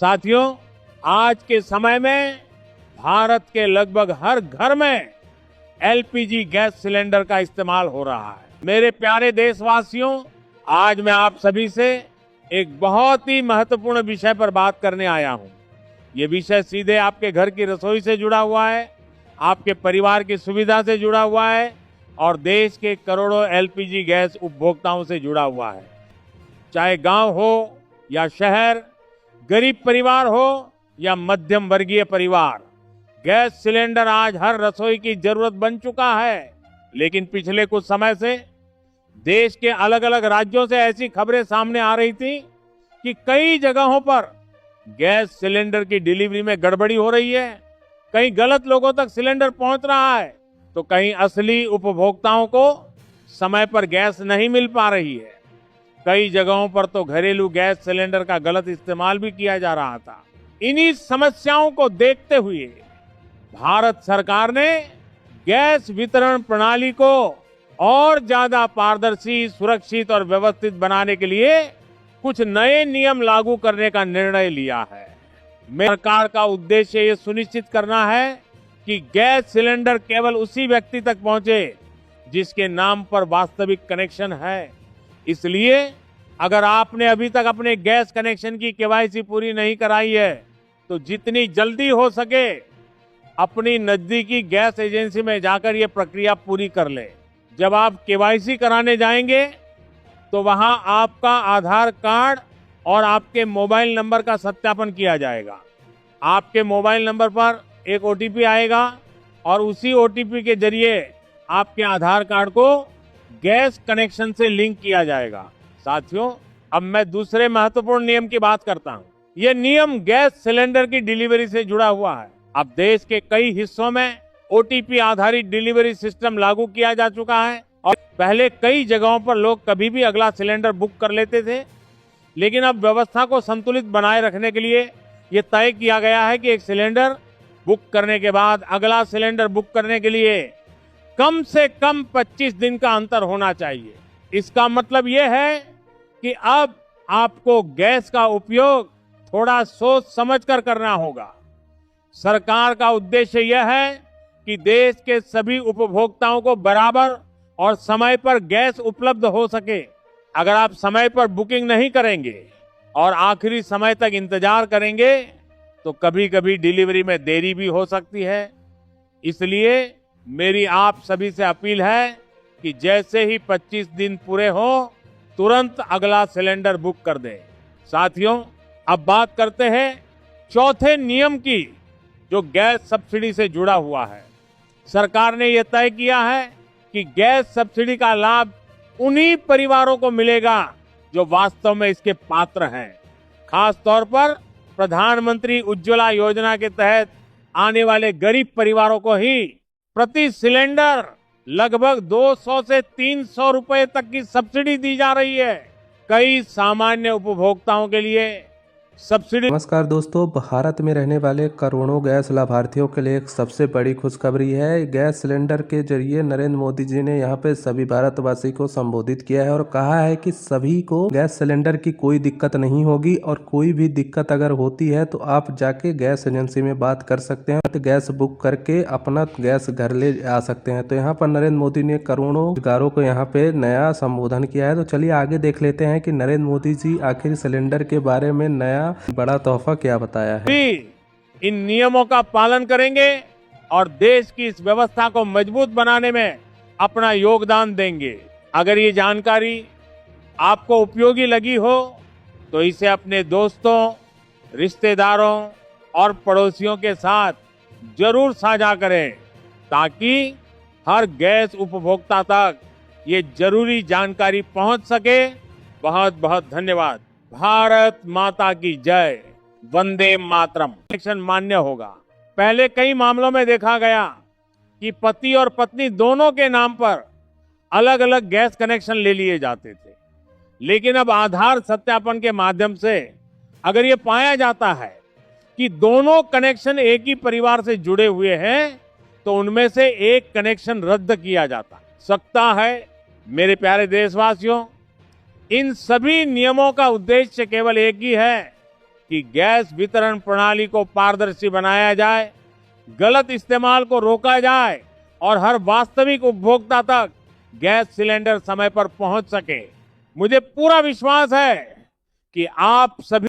साथियों, आज के समय में भारत के लगभग हर घर में एलपीजी गैस सिलेंडर का इस्तेमाल हो रहा है। मेरे प्यारे देशवासियों, आज मैं आप सभी से एक बहुत ही महत्वपूर्ण विषय पर बात करने आया हूं। ये विषय सीधे आपके घर की रसोई से जुड़ा हुआ है, आपके परिवार की सुविधा से जुड़ा हुआ है और देश के करोड़ों एलपीजी गैस उपभोक्ताओं से जुड़ा हुआ है। चाहे गांव हो या शहर, गरीब परिवार हो या मध्यम वर्गीय परिवार, गैस सिलेंडर आज हर रसोई की जरूरत बन चुका है। लेकिन पिछले कुछ समय से देश के अलग अलग राज्यों से ऐसी खबरें सामने आ रही थी कि कई जगहों पर गैस सिलेंडर की डिलीवरी में गड़बड़ी हो रही है। कहीं गलत लोगों तक सिलेंडर पहुंच रहा है तो कहीं असली उपभोक्ताओं को समय पर गैस नहीं मिल पा रही है। कई जगहों पर तो घरेलू गैस सिलेंडर का गलत इस्तेमाल भी किया जा रहा था। इन्हीं समस्याओं को देखते हुए भारत सरकार ने गैस वितरण प्रणाली को और ज्यादा पारदर्शी, सुरक्षित और व्यवस्थित बनाने के लिए कुछ नए नियम लागू करने का निर्णय लिया है। सरकार का उद्देश्य ये सुनिश्चित करना है कि गैस सिलेंडर केवल उसी व्यक्ति तक पहुंचे जिसके नाम पर वास्तविक कनेक्शन है। इसलिए अगर आपने अभी तक अपने गैस कनेक्शन की केवाईसी पूरी नहीं कराई है तो जितनी जल्दी हो सके अपनी नजदीकी गैस एजेंसी में जाकर ये प्रक्रिया पूरी कर ले। जब आप केवाईसी कराने जाएंगे तो वहां आपका आधार कार्ड और आपके मोबाइल नंबर का सत्यापन किया जाएगा। आपके मोबाइल नंबर पर एक ओटीपी आएगा और उसी ओटीपी के जरिए आपके आधार कार्ड को गैस कनेक्शन से लिंक किया जाएगा। साथियों, अब मैं दूसरे महत्वपूर्ण नियम की बात करता हूं। यह नियम गैस सिलेंडर की डिलीवरी से जुड़ा हुआ है। अब देश के कई हिस्सों में ओटीपी आधारित डिलीवरी सिस्टम लागू किया जा चुका है और पहले कई जगहों पर लोग कभी भी अगला सिलेंडर बुक कर लेते थे। लेकिन अब व्यवस्था को संतुलित बनाए रखने के लिए यह तय किया गया है कि एक सिलेंडर बुक करने के बाद अगला सिलेंडर बुक करने के लिए कम से कम 25 दिन का अंतर होना चाहिए। इसका मतलब यह है कि अब आपको गैस का उपयोग थोड़ा सोच समझकर करना होगा। सरकार का उद्देश्य यह है कि देश के सभी उपभोक्ताओं को बराबर और समय पर गैस उपलब्ध हो सके। अगर आप समय पर बुकिंग नहीं करेंगे और आखिरी समय तक इंतजार करेंगे तो कभी कभी डिलीवरी में देरी भी हो सकती है। इसलिए मेरी आप सभी से अपील है कि जैसे ही 25 दिन पूरे हो तुरंत अगला सिलेंडर बुक कर दें। साथियों, अब बात करते हैं चौथे नियम की, जो गैस सब्सिडी से जुड़ा हुआ है। सरकार ने यह तय किया है कि गैस सब्सिडी का लाभ उन्हीं परिवारों को मिलेगा जो वास्तव में इसके पात्र हैं। खास तौर पर प्रधानमंत्री उज्ज्वला योजना के तहत आने वाले गरीब परिवारों को ही प्रति सिलेंडर लगभग 200 से 300 रुपए तक की सब्सिडी दी जा रही है। कई सामान्य उपभोक्ताओं के लिए सब्सिडी। नमस्कार दोस्तों, भारत में रहने वाले करोड़ों गैस लाभार्थियों के लिए एक सबसे बड़ी खुशखबरी है। गैस सिलेंडर के जरिए नरेंद्र मोदी जी ने यहाँ पे सभी भारतवासी को संबोधित किया है और कहा है कि सभी को गैस सिलेंडर की कोई दिक्कत नहीं होगी और कोई भी दिक्कत अगर होती है तो आप जाके गैस एजेंसी में बात कर सकते हैं, तो गैस बुक करके अपना गैस घर ले आ सकते हैं। तो यहाँ पर नरेंद्र मोदी ने करोड़ों रोजगारों को यहाँ पे नया संबोधन किया है। तो चलिए आगे देख लेते हैं कि नरेंद्र मोदी जी आखिर सिलेंडर के बारे में नया बड़ा तोहफा क्या बताया है। इन नियमों का पालन करेंगे और देश की इस व्यवस्था को मजबूत बनाने में अपना योगदान देंगे। अगर ये जानकारी आपको उपयोगी लगी हो तो इसे अपने दोस्तों, रिश्तेदारों और पड़ोसियों के साथ जरूर साझा करें ताकि हर गैस उपभोक्ता तक ये जरूरी जानकारी पहुंच सके। बहुत बहुत धन्यवाद। भारत माता की जय। वंदे मातरम। कनेक्शन मान्य होगा। पहले कई मामलों में देखा गया कि पति और पत्नी दोनों के नाम पर अलग अलग गैस कनेक्शन ले लिए जाते थे। लेकिन अब आधार सत्यापन के माध्यम से अगर ये पाया जाता है कि दोनों कनेक्शन एक ही परिवार से जुड़े हुए हैं तो उनमें से एक कनेक्शन रद्द किया जाता सकता है। मेरे प्यारे देशवासियों, इन सभी नियमों का उद्देश्य केवल एक ही है कि गैस वितरण प्रणाली को पारदर्शी बनाया जाए, गलत इस्तेमाल को रोका जाए और हर वास्तविक उपभोक्ता तक गैस सिलेंडर समय पर पहुंच सके। मुझे पूरा विश्वास है कि आप सभी